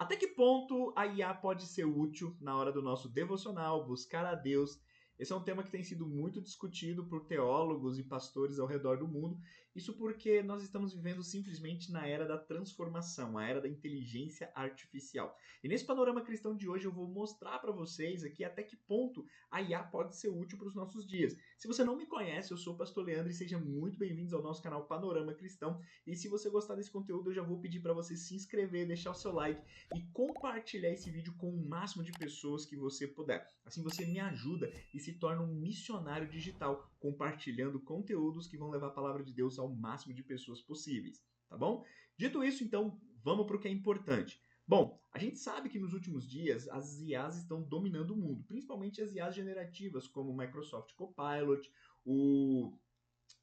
Até que ponto a IA pode ser útil na hora do nosso devocional, buscar a Deus? Esse é um tema que tem sido muito discutido por teólogos e pastores ao redor do mundo. Isso porque nós estamos vivendo simplesmente na era da transformação, a era da inteligência artificial. E nesse panorama cristão de hoje eu vou mostrar para vocês aqui até que ponto a IA pode ser útil para os nossos dias. Se você não me conhece, eu sou o Pastor Leandro e seja muito bem-vindos ao nosso canal Panorama Cristão. E se você gostar desse conteúdo, eu já vou pedir para você se inscrever, deixar o seu like e compartilhar esse vídeo com o máximo de pessoas que você puder. Assim você me ajuda e se torna um missionário digital, compartilhando conteúdos que vão levar a palavra de Deus ao máximo de pessoas possíveis, tá bom? Dito isso, então, vamos para o que é importante. Bom, a gente sabe que nos últimos dias as IAs estão dominando o mundo, principalmente as IAs generativas, como o Microsoft Copilot, o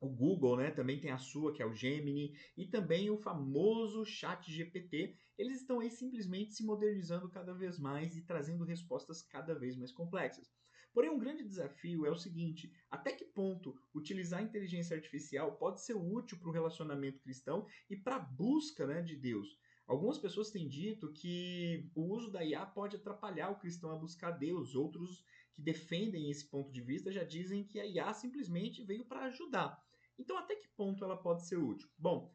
Google, né, também tem a sua, que é o Gemini, e também o famoso ChatGPT. Eles estão aí simplesmente se modernizando cada vez mais e trazendo respostas cada vez mais complexas. Porém, um grande desafio é o seguinte: até que ponto utilizar a inteligência artificial pode ser útil para o relacionamento cristão e para a busca, né, de Deus? Algumas pessoas têm dito que o uso da IA pode atrapalhar o cristão a buscar Deus. Outros que defendem esse ponto de vista já dizem que a IA simplesmente veio para ajudar. Então, até que ponto ela pode ser útil? Bom,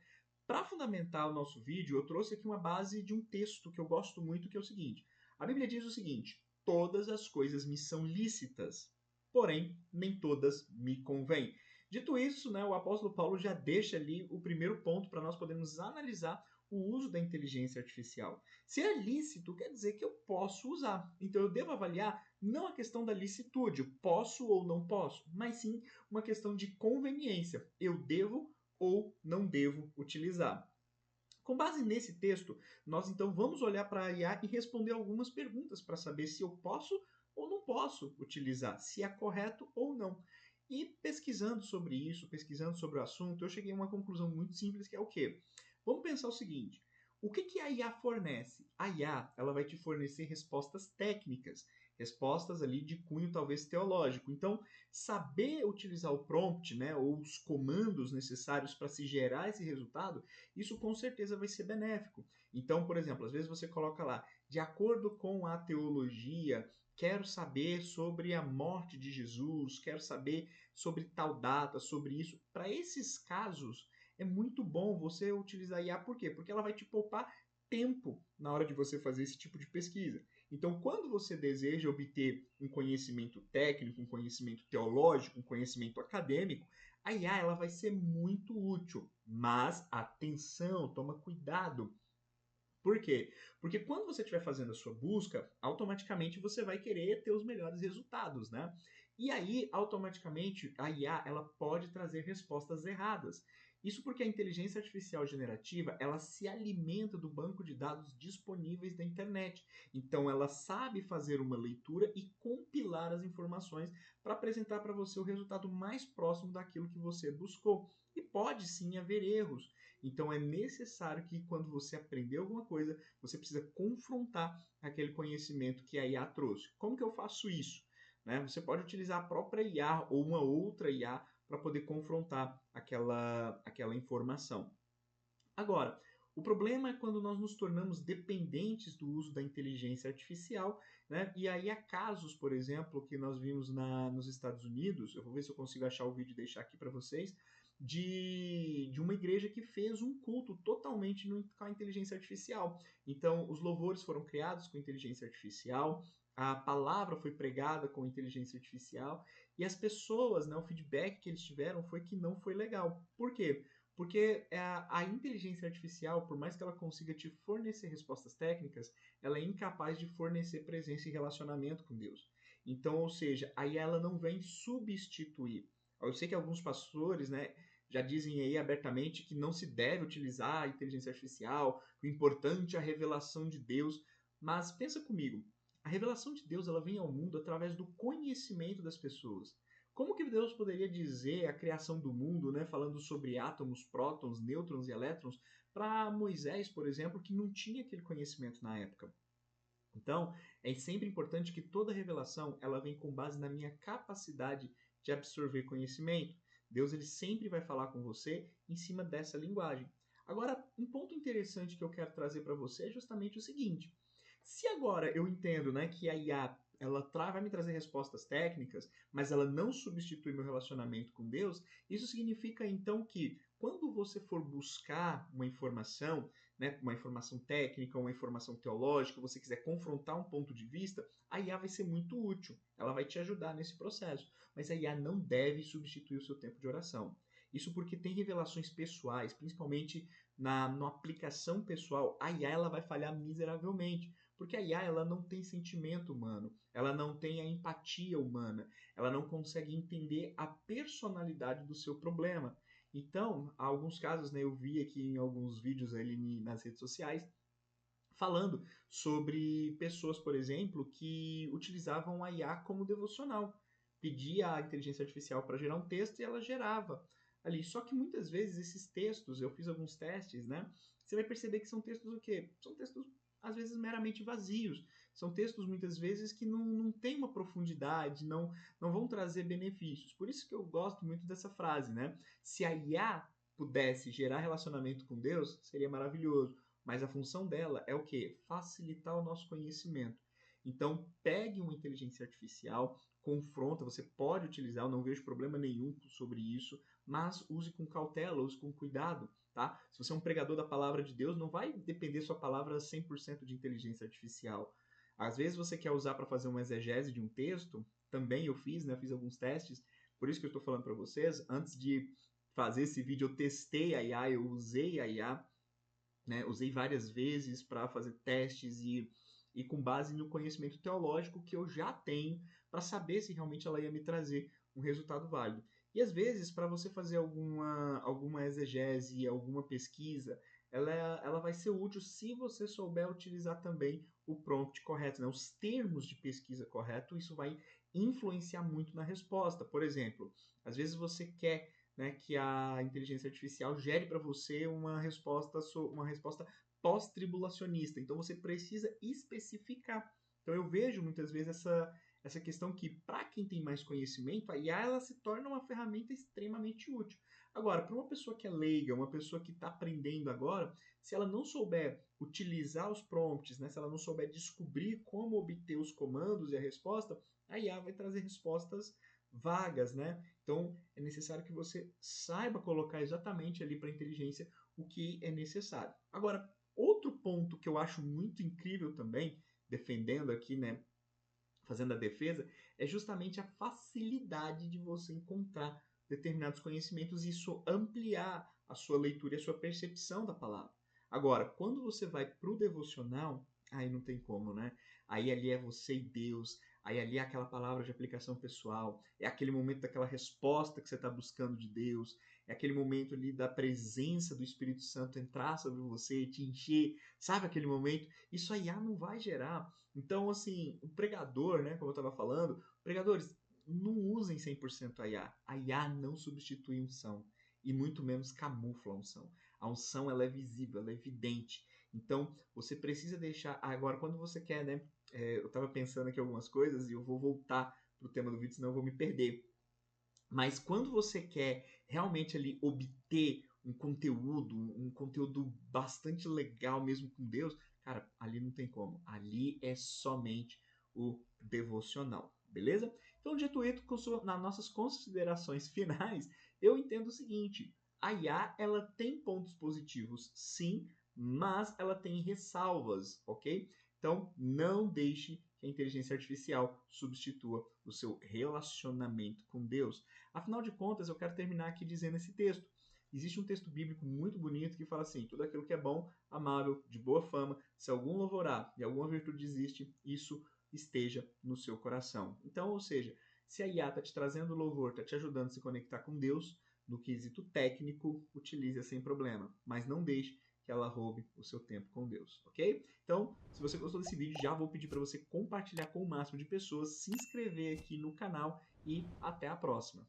para fundamentar o nosso vídeo, eu trouxe aqui uma base de um texto que eu gosto muito, que é o seguinte: a Bíblia diz o seguinte: todas as coisas me são lícitas, porém nem todas me convêm. Dito isso, né, o apóstolo Paulo já deixa ali o primeiro ponto para nós podermos analisar o uso da inteligência artificial. Se é lícito, quer dizer que eu posso usar. Então eu devo avaliar não a questão da licitude, posso ou não posso, mas sim uma questão de conveniência. Eu devo ou não devo utilizar. Com base nesse texto, nós então vamos olhar para a IA e responder algumas perguntas para saber se eu posso ou não posso utilizar, se é correto ou não. E pesquisando sobre isso, pesquisando sobre o assunto, eu cheguei a uma conclusão muito simples, que é o quê? Vamos pensar o seguinte: o que a IA fornece? A IA ela vai te fornecer respostas técnicas, respostas ali de cunho talvez teológico. Então, saber utilizar o prompt, né, ou os comandos necessários para se gerar esse resultado, isso com certeza vai ser benéfico. Então, por exemplo, às vezes você coloca lá, de acordo com a teologia, quero saber sobre a morte de Jesus, quero saber sobre tal data, sobre isso. Para esses casos, é muito bom você utilizar a IA. Por quê? Porque ela vai te poupar tempo na hora de você fazer esse tipo de pesquisa. Então, quando você deseja obter um conhecimento técnico, um conhecimento teológico, um conhecimento acadêmico, a IA ela vai ser muito útil. Mas, atenção, toma cuidado. Por quê? Porque quando você estiver fazendo a sua busca, automaticamente você vai querer ter os melhores resultados, né? E aí, automaticamente, a IA ela pode trazer respostas erradas. Isso porque a inteligência artificial generativa, ela se alimenta do banco de dados disponíveis da internet. Então, ela sabe fazer uma leitura e compilar as informações para apresentar para você o resultado mais próximo daquilo que você buscou. E pode sim haver erros. Então é necessário que quando você aprender alguma coisa, você precisa confrontar aquele conhecimento que a IA trouxe. Como que eu faço isso? Né? Você pode utilizar a própria IA ou uma outra IA para poder confrontar aquela informação. Agora, o problema é quando nós nos tornamos dependentes do uso da inteligência artificial, né? E aí há casos, por exemplo, que nós vimos nos Estados Unidos, eu vou ver se eu consigo achar o vídeo e deixar aqui para vocês, de uma igreja que fez um culto totalmente com a inteligência artificial. Então, os louvores foram criados com inteligência artificial, a palavra foi pregada com inteligência artificial, e as pessoas, né, o feedback que eles tiveram foi que não foi legal. Por quê? Porque a inteligência artificial, por mais que ela consiga te fornecer respostas técnicas, ela é incapaz de fornecer presença e relacionamento com Deus. Então, ou seja, aí ela não vem substituir. Eu sei que alguns pastores, né, já dizem aí abertamente que não se deve utilizar a inteligência artificial, o importante é a revelação de Deus. Mas pensa comigo, a revelação de Deus ela vem ao mundo através do conhecimento das pessoas. Como que Deus poderia dizer a criação do mundo, né, falando sobre átomos, prótons, nêutrons e elétrons, para Moisés, por exemplo, que não tinha aquele conhecimento na época? Então, é sempre importante que toda revelação ela vem com base na minha capacidade de absorver conhecimento. Deus ele sempre vai falar com você em cima dessa linguagem. Agora, um ponto interessante que eu quero trazer para você é justamente o seguinte: Se agora eu entendo, né, que a IA vai me trazer respostas técnicas, mas ela não substitui meu relacionamento com Deus, isso significa então que quando você for buscar uma informação, né, uma informação técnica, uma informação teológica, você quiser confrontar um ponto de vista, a IA vai ser muito útil. Ela vai te ajudar nesse processo. Mas a IA não deve substituir o seu tempo de oração. Isso porque tem revelações pessoais, principalmente na aplicação pessoal, a IA ela vai falhar miseravelmente. Porque a IA ela não tem sentimento humano, ela não tem a empatia humana, ela não consegue entender a personalidade do seu problema. Então, há alguns casos, né, eu vi aqui em alguns vídeos ali nas redes sociais, falando sobre pessoas, por exemplo, que utilizavam a IA como devocional. Pedia a inteligência artificial para gerar um texto e ela gerava ali. Só que muitas vezes esses textos, eu fiz alguns testes, né? Você vai perceber que são textos o quê? São textos às vezes meramente vazios. São textos muitas vezes que não têm uma profundidade, não vão trazer benefícios. Por isso que eu gosto muito dessa frase, né? Se a IA pudesse gerar relacionamento com Deus, seria maravilhoso. Mas a função dela é o quê? Facilitar o nosso conhecimento. Então, pegue uma inteligência artificial, confronta, você pode utilizar, eu não vejo problema nenhum sobre isso, mas use com cautela, use com cuidado, tá? Se você é um pregador da palavra de Deus, não vai depender sua palavra 100% de inteligência artificial. Às vezes você quer usar para fazer uma exegese de um texto, também eu fiz, né? Fiz alguns testes, por isso que eu estou falando para vocês, antes de fazer esse vídeo eu testei a IA, eu usei a IA, né? Usei várias vezes para fazer testes e com base no conhecimento teológico que eu já tenho para saber se realmente ela ia me trazer um resultado válido. E às vezes, para você fazer alguma exegese, alguma pesquisa, ela vai ser útil se você souber utilizar também o prompt correto, né? Os termos de pesquisa correto, isso vai influenciar muito na resposta. Por exemplo, às vezes você quer, né, que a inteligência artificial gere para você uma resposta pós-tribulacionista. Então você precisa especificar. Então eu vejo muitas vezes essa questão que, para quem tem mais conhecimento, a IA ela se torna uma ferramenta extremamente útil. Agora, para uma pessoa que é leiga, uma pessoa que está aprendendo agora, se ela não souber utilizar os prompts, né, se ela não souber descobrir como obter os comandos e a resposta, a IA vai trazer respostas vagas, né? Então é necessário que você saiba colocar exatamente ali para a inteligência o que é necessário. Agora, outro ponto que eu acho muito incrível também, defendendo aqui, né, fazendo a defesa, é justamente a facilidade de você encontrar determinados conhecimentos e isso ampliar a sua leitura e a sua percepção da palavra. Agora, quando você vai para o devocional, aí não tem como, né? Aí ali é você e Deus, aí ali é aquela palavra de aplicação pessoal, é aquele momento daquela resposta que você está buscando de Deus, é aquele momento ali da presença do Espírito Santo entrar sobre você, te encher, sabe aquele momento? Isso aí não vai gerar. Então, assim, o pregador, né, como eu estava falando, pregadores, não usem 100% a IA. A IA não substitui unção e muito menos camufla a unção. A unção ela é visível, ela é evidente. Então, você precisa deixar. Agora, quando você quer, né? Eu estava pensando aqui algumas coisas e eu vou voltar para o tema do vídeo, senão eu vou me perder. Mas quando você quer realmente ali obter um conteúdo bastante legal mesmo com Deus, cara, ali não tem como. Ali é somente o devocional, beleza? Então, dito isso, nas nossas considerações finais, eu entendo o seguinte: a IA ela tem pontos positivos, sim, mas ela tem ressalvas, ok? Então, não deixe que a inteligência artificial substitua o seu relacionamento com Deus. Afinal de contas, eu quero terminar aqui dizendo esse texto. Existe um texto bíblico muito bonito que fala assim: tudo aquilo que é bom, amável, de boa fama, se algum louvor há e alguma virtude existe, isso esteja no seu coração. Então, ou seja, se a IA está te trazendo louvor, está te ajudando a se conectar com Deus, no quesito técnico, utilize sem problema, mas não deixe que ela roube o seu tempo com Deus, ok? Então, se você gostou desse vídeo, já vou pedir para você compartilhar com o máximo de pessoas, se inscrever aqui no canal e até a próxima.